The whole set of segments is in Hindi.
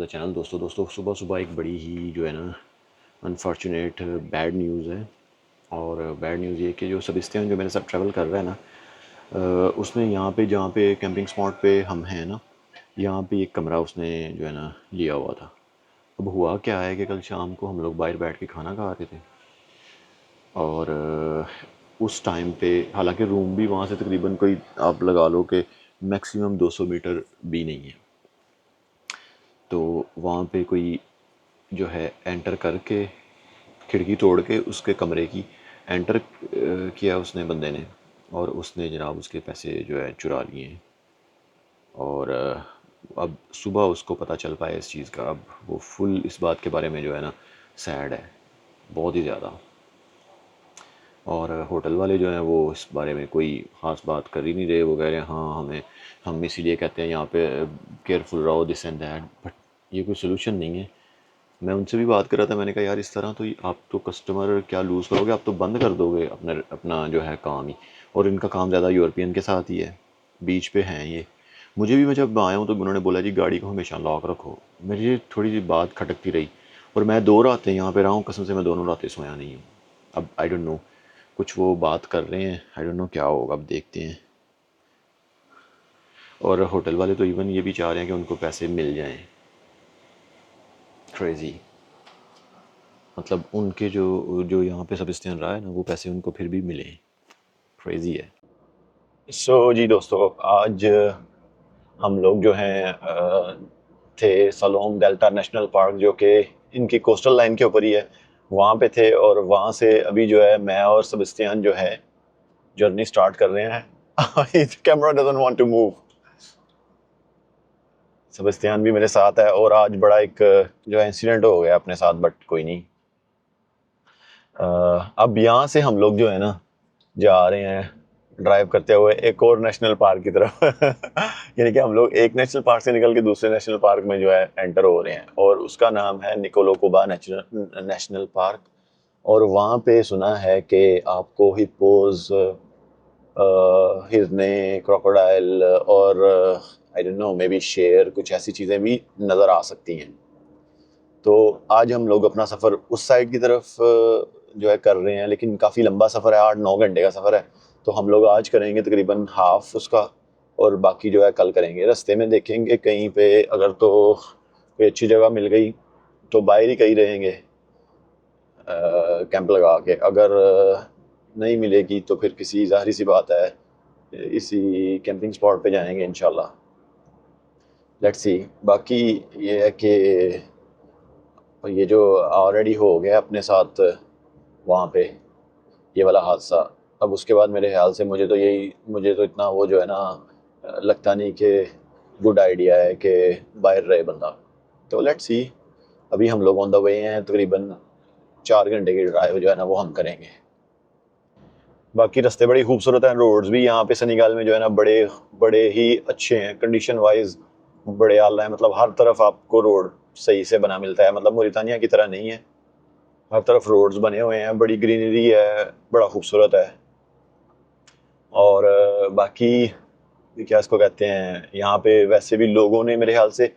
The channel. दोस्तों सुबह सुबह एक बड़ी ही जो है ना अनफॉर्चुनेट बैड न्यूज़ है। और बैड न्यूज़ ये कि जो सेबेस्टियन जो मेरे साथ ट्रैवल कर रहा है ना, उसने यहाँ पे जहाँ पे कैंपिंग स्पॉट पे हम हैं ना, यहाँ पे एक कमरा उसने जो है ना लिया हुआ था। अब हुआ क्या है कि कल शाम को हम लोग बाहर बैठ के खाना खा रहे थे और उस टाइम पे हालांकि रूम भी वहाँ से तकरीबन कोई आप लगा लो कि मैक्सिमम 200 मीटर भी नहीं है। तो वहाँ पे कोई जो है एंटर करके खिड़की तोड़ के उसके कमरे की एंटर किया उसने बंदे ने, और उसने जनाब उसके पैसे जो है चुरा लिए हैं। और अब सुबह उसको पता चल पाया इस चीज़ का। अब वो फुल इस बात के बारे में जो है ना सैड है, बहुत ही ज़्यादा। और होटल वाले जो हैं वो इस बारे में कोई ख़ास बात कर ही नहीं रहे। वो कह रहे हैं हाँ हम इसीलिए कहते हैं यहाँ पे केयरफुल रहो, दिस एंड दैट, बट ये कोई सोल्यूशन नहीं है। मैं उनसे भी बात कर रहा था, मैंने कहा यार इस तरह तो आप तो कस्टमर क्या लूज़ करोगे, आप तो बंद कर दोगे अपना अपना जो है काम ही। और इनका काम ज़्यादा यूरोपियन के साथ ही है, बीच पे हैं ये। मुझे भी मैं जब आया हूँ तो उन्होंने बोला जी गाड़ी को हमेशा लॉक रखो। मेरी ये थोड़ी सी बात खटकती रही। और मैं 2 रातें यहाँ पे रहा हूँ, कसम से मैं दोनों रातें सोया नहीं हूँ। अब आई डोंट नो, कुछ वो बात कर रहे हैं, आई डोंट नो क्या होगा, अब देखते हैं। और होटल वाले तो इवन ये भी चाह रहे हैं कि उनको पैसे मिल जाएं। क्रेज़ी, मतलब उनके जो जो यहाँ पे सबस्टियन रहा है ना, वो पैसे उनको फिर भी मिले। क्रेज़ी है। जी दोस्तों, आज हम लोग जो हैं थे सलोम डेल्टा नेशनल पार्क, जो कि इनकी कोस्टल लाइन के ऊपर ही है, वहाँ पे थे। और वहाँ से अभी जो है मैं और सबस्टियन जो है जर्नी स्टार्ट कर रहे हैं। Camera doesn't want to move. Sebastian भी मेरे साथ है। और आज बड़ा एक जो है इंसिडेंट हो गया अपने साथ, बट कोई नहीं। अब यहाँ से हम लोग जो है ना जा रहे हैं ड्राइव करते हुए एक और नेशनल पार्क की तरफ। यानी कि हम लोग एक नेशनल पार्क से निकल के दूसरे नेशनल पार्क में जो है एंटर हो रहे हैं, और उसका नाम है निकोलो कुबा नेशनल पार्क। और वहाँ पे सुना है कि आपको हिप्पोज, हिरने, क्रोकोडाइल और I don't know may be शेर, कुछ ऐसी चीज़ें भी नज़र आ सकती हैं। तो आज हम लोग अपना सफ़र उस साइड की तरफ जो है कर रहे हैं, लेकिन काफ़ी लंबा सफ़र है, 8-9 घंटे का सफ़र है। तो हम लोग आज करेंगे तकरीबन हाफ उसका, और बाकी जो है कल करेंगे। रास्ते में देखेंगे कहीं पे अगर तो कोई अच्छी जगह मिल गई तो बाहर ही कहीं रहेंगे कैंप लगा के। अगर नहीं मिलेगी तो फिर किसी ज़ाहिर सी बात है इसी कैंपिंग स्पॉट पे जाएंगे इंशाल्लाह। Let's see. बाकी ये है कि ये जो ऑलरेडी हो गया अपने साथ वहाँ पे ये वाला हादसा, अब उसके बाद मेरे ख्याल से मुझे तो इतना वो जो है ना लगता नहीं कि गुड आइडिया है कि बाहर रहे बंदा। तो लेट्स सी। अभी हम लोग ऑन द वे हैं, तकरीबन 4 घंटे की ड्राइव जो है ना वो हम करेंगे। बाकी रास्ते बड़ी खूबसूरत हैं, रोड्स भी यहाँ पे सेनेगल में जो है ना बड़े बड़े ही अच्छे हैं, कंडीशन वाइज बड़े आला है। मतलब हर तरफ आपको रोड सही से बना मिलता है, मतलब मोरितानिया की तरह नहीं है। हर तरफ रोड्स बने हुए हैं, बड़ी ग्रीनरी है, बड़ा खूबसूरत है। और बाकी क्या इसको कहते हैं, यहाँ पे वैसे भी लोगों ने मेरे ख्याल से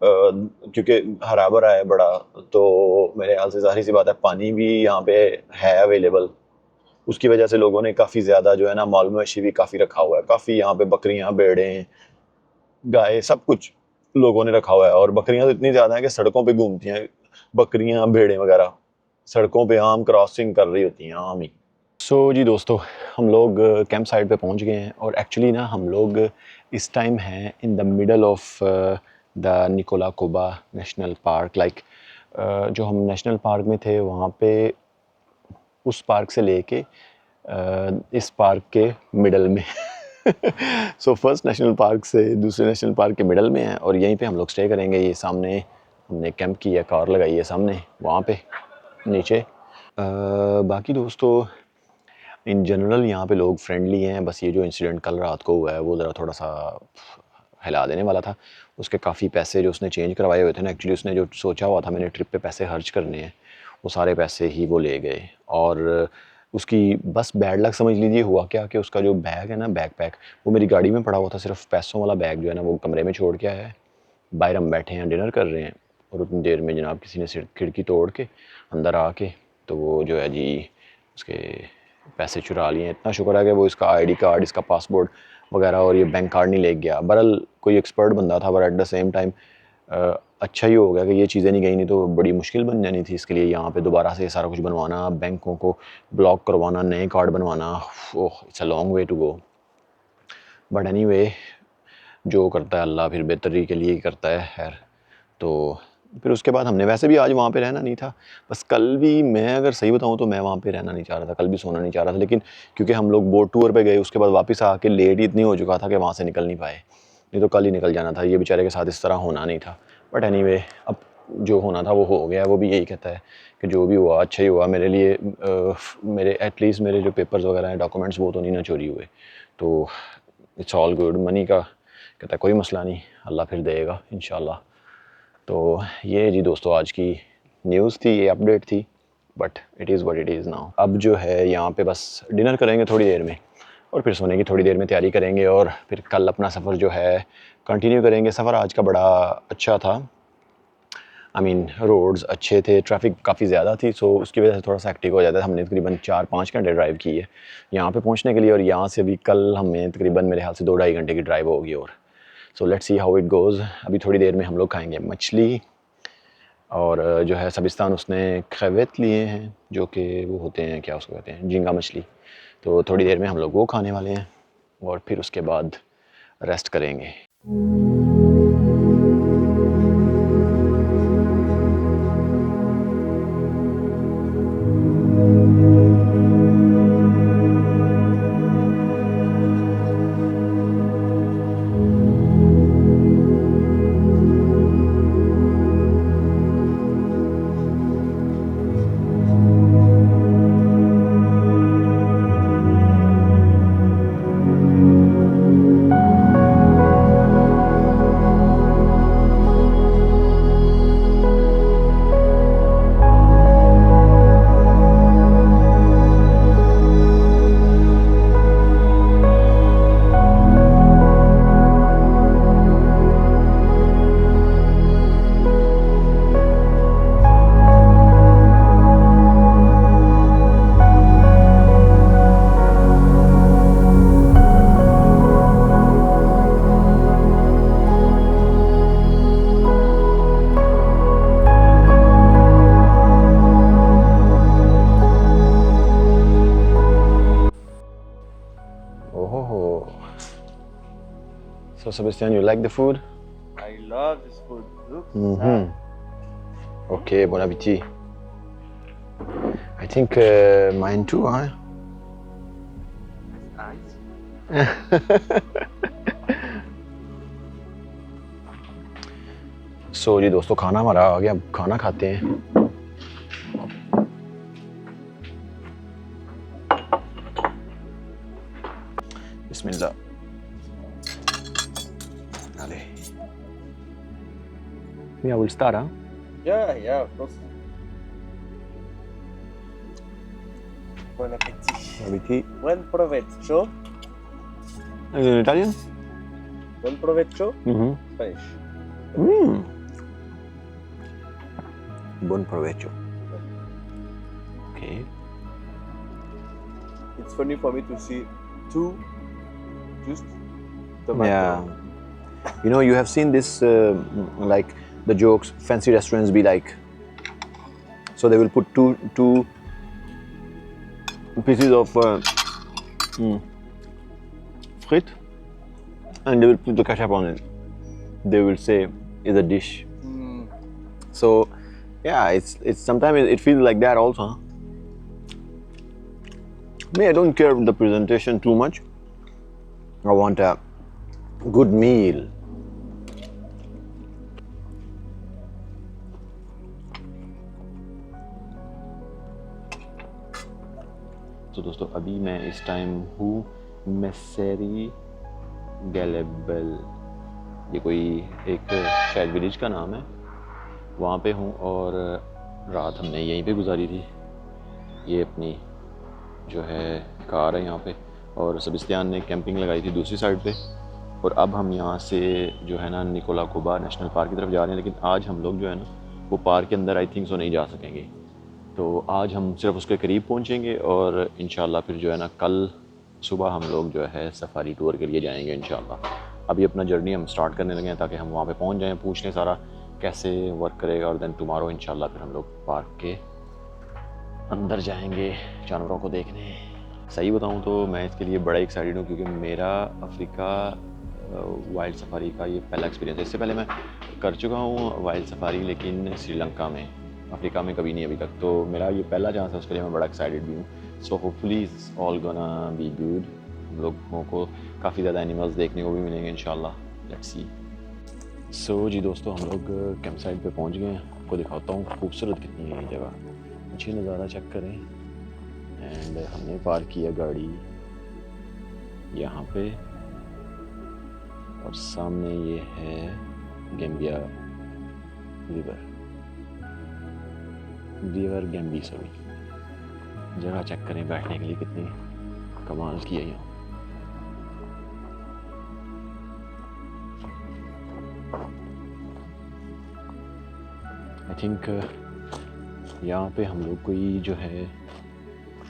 क्योंकि हरा भरा है बड़ा, तो मेरे ख्याल से जाहिर सी बात है पानी भी यहाँ पे है अवेलेबल। उसकी वजह से लोगों ने काफ़ी ज़्यादा जो है ना माल मवेशी भी काफ़ी रखा हुआ है। काफ़ी यहाँ पे बकरियाँ, भेड़ें, गाय, सब कुछ लोगों ने रखा हुआ है। और बकरियाँ तो इतनी ज़्यादा हैं कि सड़कों पे घूमती हैं। बकरियाँ, भेड़ें वगैरह सड़कों पे आम क्रॉसिंग कर रही होती हैं, आम ही। जी दोस्तों, हम लोग कैंप साइट पे पहुंच गए हैं। और एक्चुअली ना हम लोग इस टाइम हैं in the middle of the Nikola Kuba national park. Like जो हम नेशनल पार्क में थे वहाँ पे उस पार्क से लेके इस पार्क के मिडल में। सो फर्स्ट नेशनल पार्क से दूसरे नेशनल पार्क के मिडल में है, और यहीं पे हम लोग स्टे करेंगे। ये सामने हमने कैंप की है, कार लगाई है सामने वहाँ पे नीचे। बाकी दोस्तों इन जनरल यहाँ पे लोग फ्रेंडली हैं। बस ये जो इंसिडेंट कल रात को हुआ है वो ज़रा थोड़ा सा हिला देने वाला था। उसके काफ़ी पैसे जो उसने चेंज करवाए हुए थे ना, एक्चुअली उसने जो सोचा हुआ था मैंने ट्रिप पे पैसे खर्च करने हैं, वो सारे पैसे ही वो ले गए। और उसकी बस बैड लक समझ लीजिए। हुआ क्या कि उसका जो बैग है ना, बैकपैक, वो मेरी गाड़ी में पड़ा हुआ था। सिर्फ पैसों वाला बैग जो है ना वो कमरे में छोड़ के आया है। बाहर हम बैठे हैं, डिनर कर रहे हैं, और उतनी देर में जनाब किसी ने खिड़की तोड़ के अंदर आके तो वो जो है जी उसके पैसे चुरा लिए। इतना शुक्र है कि वो इसका आईडी कार्ड, इसका पासपोर्ट वगैरह और ये बैंक कार्ड नहीं ले गया। बहरहाल कोई एक्सपर्ट बंदा था, पर एट द सेम टाइम अच्छा ही हो गया कि ये चीज़ें नहीं गई, नहीं तो बड़ी मुश्किल बन जानी थी इसके लिए यहाँ पे दोबारा से सारा कुछ बनवाना, बैंकों को ब्लॉक करवाना, नए कार्ड बनवाना। Oh it's a long way to go. But anyway जो करता है अल्लाह फिर बेहतरी के लिए ही करता है। खैर तो फिर उसके बाद हमने वैसे भी आज वहाँ पे रहना नहीं था, बस कल भी मैं अगर सही बताऊँ तो मैं वहाँ पे रहना नहीं चाह रहा था, कल भी सोना नहीं चाह रहा था, लेकिन क्योंकि हम लोग बोट टूर पे गए उसके बाद वापस आके लेट ही इतनी हो चुका था कि वहाँ से निकल नहीं पाए, नहीं तो कल ही निकल जाना था। ये बेचारे के साथ इस तरह होना नहीं था। बट एनीवे अब जो होना था वो हो गया। वो भी यही कहता है कि जो भी हुआ अच्छा ही हुआ मेरे लिए। मेरे एटलीस्ट मेरे जो पेपर्स वगैरह हैं, डॉक्यूमेंट्स, वो तो नहीं ना चोरी हुए, तो इट्स ऑल गुड। मनी का कहता है कोई मसला नहीं, अल्लाह फिर देगा इंशाल्लाह। तो ये जी दोस्तों आज की न्यूज़ थी, ये अपडेट थी, but it is what it is now. अब जो है यहाँ पे बस डिनर करेंगे थोड़ी देर में और फिर सोने की थोड़ी देर में तैयारी करेंगे और फिर कल अपना सफ़र जो है कंटिन्यू करेंगे। सफ़र आज का बड़ा अच्छा था, आई मीन रोड्स अच्छे थे, ट्रैफिक काफ़ी ज़्यादा थी, सो उसकी वजह से थोड़ा सा एक्टिव हो जाता है। हमने तकरीबन 4-5 घंटे ड्राइव की है यहाँ पे पहुँचने के लिए, और यहाँ से भी कल हमें तकरीबन मेरे ख्याल से 2-2.5 घंटे की ड्राइव होगी। और so let's see how it goes. अभी थोड़ी देर में हम लोग खाएंगे मछली, और जो है सबिस्तान उसने खैवेत लिए हैं जो कि वो होते हैं, क्या उसको कहते हैं, झींगा मछली। तो थोड़ी देर में हम लोग वो खाने वाले हैं और फिर उसके बाद रेस्ट करेंगे। So Sebastian, you like the food? I love this food. Looks Okay, bon appétit. I think mine too, huh? nice. So जी दोस्तों खाना हमारा आ गया, अब खाना खाते हैं। बिस्मिल्लाह। Allez. Yeah, we'll start, huh? Yeah, of course. Buon appetito. Appétit. Buon provecho. In Italian? Buon provecho. Mm-hmm. Spanish. Buon provecho. Okay. It's funny for me to see two just tomato. Yeah. You know, you have seen this, like the jokes, fancy restaurants be like, so they will put two pieces of frit and they will put the ketchup on it. They will say is a dish. So yeah, it's sometimes it feels like that also, huh? Me, I don't care the presentation too much. I want a good meal. तो दोस्तों अभी मैं इस टाइम हूँ मेसेरी गैलेबल, ये कोई एक शायद विलेज का नाम है, वहाँ पे हूँ और रात हमने यहीं पे गुजारी थी। ये अपनी जो है कार है यहाँ पे, और सेबेस्टियन ने कैंपिंग लगाई थी दूसरी साइड पे, और अब हम यहाँ से जो है ना निकोला कोबा नेशनल पार्क की तरफ जा रहे हैं। लेकिन आज हम लोग जो है ना वो पार्क के अंदर आई थिंक सो नहीं जा सकेंगे। तो आज हम सिर्फ उसके करीब पहुंचेंगे और इंशाल्लाह फिर जो है ना कल सुबह हम लोग जो है सफारी टूर के लिए जाएंगे इंशाल्लाह। अभी अपना जर्नी हम स्टार्ट करने लगे हैं ताकि हम वहाँ पे पहुँच जाएँ, पूछ लें सारा कैसे वर्क करेगा, और देन टुमारो इंशाल्लाह फिर हम लोग पार्क के अंदर जाएंगे जानवरों को देखने। सही बताऊँ तो मैं इसके लिए बड़ा एक्साइटेड हूँ क्योंकि मेरा अफ्रीका वाइल्ड सफारी का ये पहला एक्सपीरियंस है। इससे पहले मैं कर चुका हूँ वाइल्ड सफारी, लेकिन श्रीलंका में, अफ्रीका में कभी नहीं अभी तक। तो मेरा ये पहला चांस है, उसके लिए मैं बड़ा एक्साइटेड भी हूँ। So hopefully it's all gonna be good. हम लोगों को काफ़ी ज़्यादा एनिमल्स देखने को भी मिलेंगे इंशाल्लाह। Let's see. सो जी दोस्तों, हम लोग कैंप साइट पे पहुँच गए हैं। आपको दिखाता हूँ खूबसूरत कितनी है ये जगह। अच्छी नज़ारा चेक करें। एंड हमने पार्क किया गाड़ी यहाँ पे, और सामने ये है गैम्बिया रिवर गैम्बी सॉरी। जगह चेक करें बैठने के लिए कितनी कमाल की है यहाँ। आई थिंक यहाँ पे हम लोग कोई जो है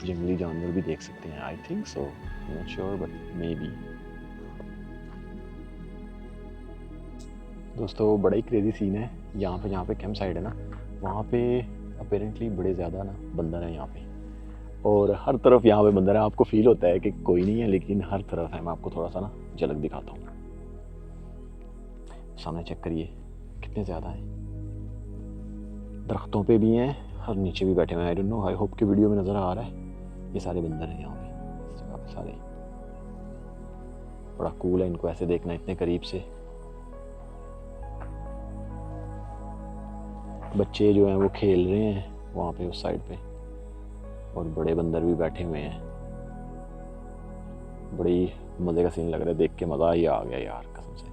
जंगली जानवर भी देख सकते हैं। I think so, not sure but may be. दोस्तों बड़ा ही क्रेजी सीन है यहाँ पे। जहाँ पे कैंप साइड है ना, वहाँ पे अपेरेंटली बड़े ज़्यादा ना बंदर हैं यहाँ पे, और हर तरफ यहाँ पे बंदर है। आपको फील होता है कि कोई नहीं है, लेकिन हर तरफ है। मैं आपको थोड़ा सा ना झलक दिखाता हूँ। सामने चेक करिए कितने ज़्यादा हैं। दरख्तों पे भी हैं और नीचे भी बैठे हुए हैं। I don't know, I hope कि वीडियो में नज़र आ रहा है। ये सारे बंदर हैं यहाँ पे, इस जगह पे सारे। बड़ा कूल है इनको ऐसे देखना इतने करीब से। बच्चे जो हैं वो खेल रहे हैं वहाँ पे उस साइड पे, और बड़े बंदर भी बैठे हुए हैं। बड़ी मज़े का सीन लग रहा है, देख के मज़ा ही आ गया यार कसम से।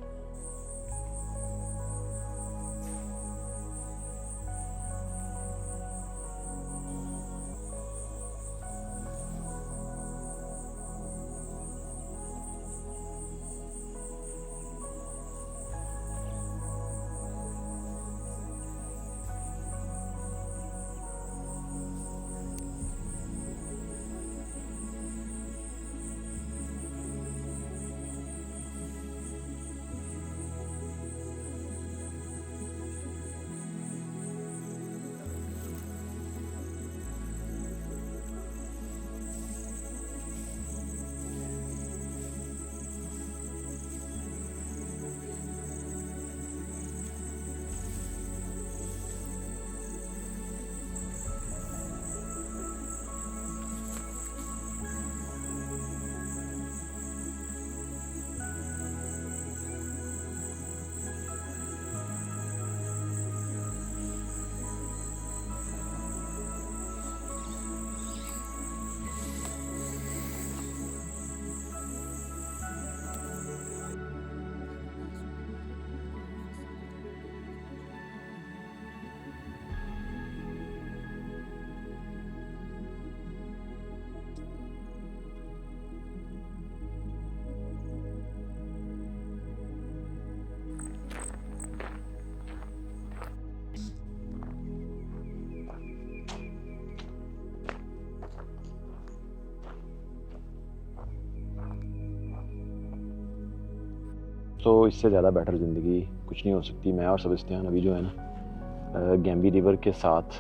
तो इससे ज़्यादा बेटर ज़िंदगी कुछ नहीं हो सकती। मैं और सेबेस्टियन अभी जो है ना गैम्बी रिवर के साथ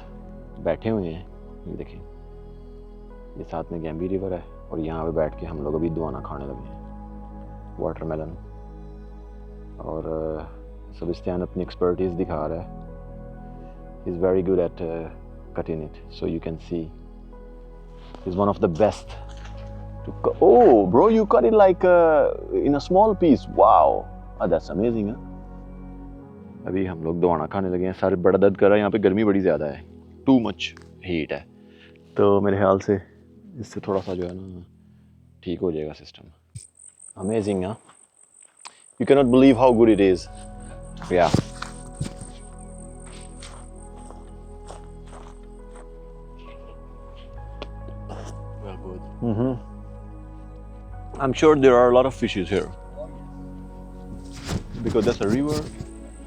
बैठे हुए हैं। ये देखें, ये साथ में गैम्बी रिवर है, और यहाँ पे बैठ के हम लोग अभी दुआना खाने लगे हैं, वाटरमेलन। और सेबेस्टियन अपनी एक्सपर्टीज़ दिखा रहा है। He is very good at cutting it, so you can see he is one of the best to oh bro, you cut it like in a small piece. Wow, that's amazing. अभी हम लोग दुआना खाने लगे हैं। सर बड़ा दर्द कर रहा है, यहाँ पे गर्मी बड़ी ज़्यादा है, टू मच हीट है। तो मेरे ख्याल से इससे थोड़ा सा जो है ना ठीक हो जाएगा सिस्टम। अमेजिंग हाँ, you can not believe how good it is. या I'm sure there are a lot of fishes here because that's a river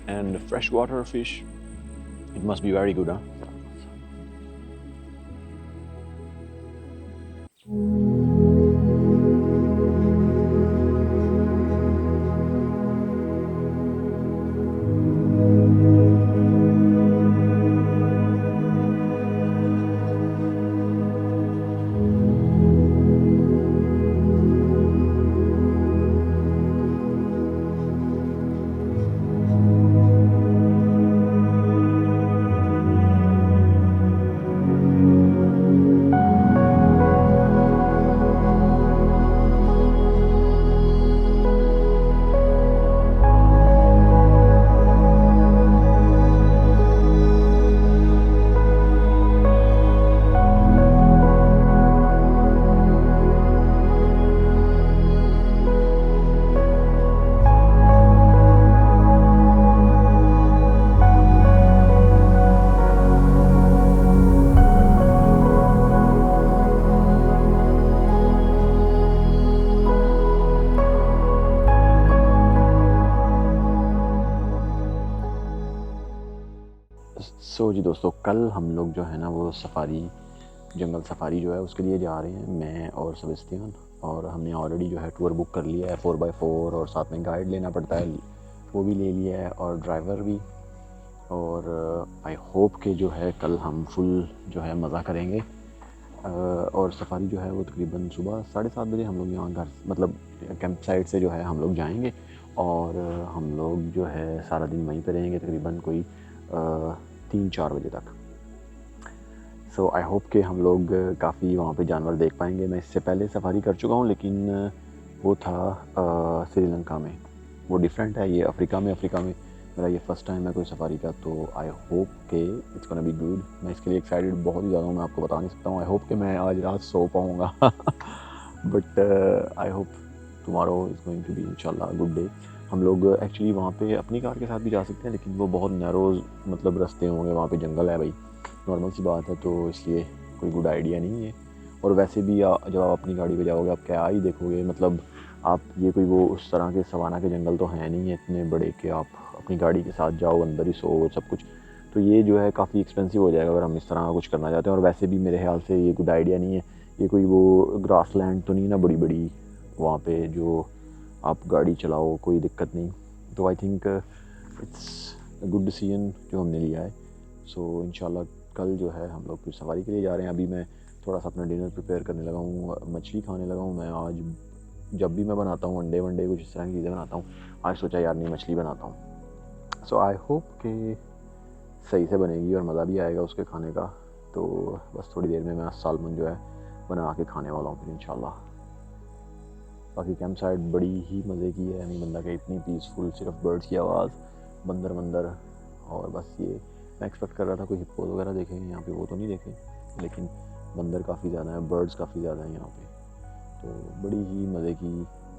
and freshwater fish. It must be very good, huh? सो जी दोस्तों, कल हम लोग जो है ना वो सफ़ारी, जंगल सफ़ारी जो है उसके लिए जा रहे हैं, मैं और सेबेस्टियन। और हमने ऑलरेडी जो है टूर बुक कर लिया है 4x4, और साथ में गाइड लेना पड़ता है, वो भी ले लिया है, और ड्राइवर भी। और आई होप कि जो है कल हम फुल जो है मज़ा करेंगे। और सफ़ारी जो है वो तकरीबन सुबह 7:30 बजे हम लोग यहाँ घर, मतलब कैंप साइट से जो है हम लोग जाएंगे, और हम लोग जो है सारा दिन वहीं पे रहेंगे तकरीबन कोई 3-4 बजे तक। सो आई होप कि हम लोग काफ़ी वहाँ पे जानवर देख पाएंगे। मैं इससे पहले सफ़ारी कर चुका हूँ, लेकिन वो था श्रीलंका में, वो डिफरेंट है। ये अफ्रीका में मेरा ये फ़र्स्ट टाइम है कोई सफ़ारी का, तो आई होप कि इट्स गोना बी गुड। मैं इसके लिए एक्साइटेड बहुत ही ज़्यादा हूँ, मैं आपको बता नहीं सकता हूँ। आई होप कि मैं आज रात सो पाऊँगा but I hope tomorrow is going to be इंशाल्लाह गुड डे। हम लोग एक्चुअली वहाँ पे अपनी कार के साथ भी जा सकते हैं, लेकिन वो बहुत नैरो मतलब रास्ते होंगे, वहाँ पे जंगल है भाई, नॉर्मल सी बात है, तो इसलिए कोई गुड आइडिया नहीं है। और वैसे भी जब आप अपनी गाड़ी पे जाओगे आप क्या ही देखोगे, मतलब आप ये कोई वो उस तरह के सवाना के जंगल तो हैं नहीं है इतने बड़े कि आप अपनी गाड़ी के साथ जाओ, अंदर ही सो सब कुछ। तो ये जो है काफ़ी एक्सपेंसिव हो जाएगा अगर हम इस तरह का कुछ करना चाहते हैं। और वैसे भी मेरे ख्याल से ये गुड आइडिया नहीं है। ये कोई वो ग्रास लैंड तो नहीं ना बड़ी बड़ी, वहाँ पे जो आप गाड़ी चलाओ कोई दिक्कत नहीं। तो I think it's a good decision जो हमने लिया है। सो इंशाल्लाह कल जो है हम लोग फिर सवारी के लिए जा रहे हैं। अभी मैं थोड़ा सा अपना डिनर प्रिपेयर करने लगा हूँ, मछली खाने लगा हूँ। मैं आज जब भी मैं बनाता हूँ अंडे वंडे कुछ इस तरह की चीज़ें बनाता हूँ, आज सोचा यार नहीं मछली बनाता हूँ। सो आई होप कि सही से बनेगी और मज़ा भी आएगा उसके खाने का। तो बस थोड़ी देर में मैं सालमन जो है बना के खाने वाला हूँ फिर इंशाल्लाह। बाकी कैंप साइट बड़ी ही मज़े की है, नहीं बंदा के इतनी पीसफुल, सिर्फ बर्ड्स की आवाज़, बंदर और बस ये। मैं एक्सपेक्ट कर रहा था कोई हिप्पोज वगैरह देखेंगे यहाँ पे, वो तो नहीं देखे, लेकिन बंदर काफ़ी ज़्यादा है, बर्ड्स काफ़ी ज़्यादा हैं यहाँ पे। तो बड़ी ही मज़े की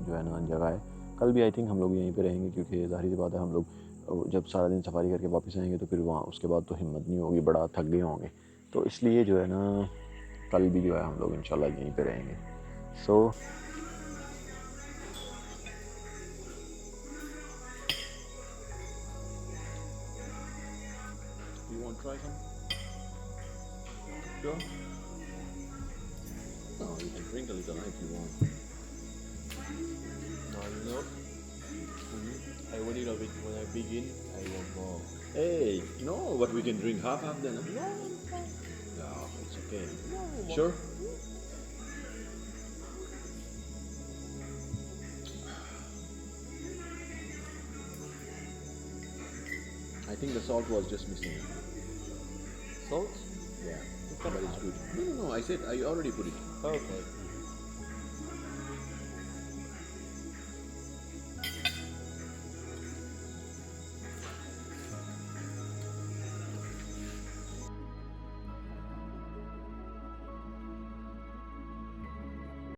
जो है ना जगह है। कल भी आई थिंक हम लोग यहीं पे रहेंगे, क्योंकि ज़ाहिर सी बात है हम लोग जब सारा दिन सफारी करके वापस आएंगे तो फिर वहाँ उसके बाद तो हिम्मत नहीं होगी, बड़ा थक गए होंगे। तो इसलिए जो है ना कल भी जो है हम लोग इंशाल्लाह यहीं पे रहेंगे। सो you want to try some? Sure. No, you can drink a little if you want. No, you know, I want it a bit when I begin. I want more. Hey, no, but we can drink half then. Huh? No, I'm fine. No, it's okay. No, Sure. I think the salt was just missing. Salt? Yeah, but it's good. No, I said I already put it. Okay.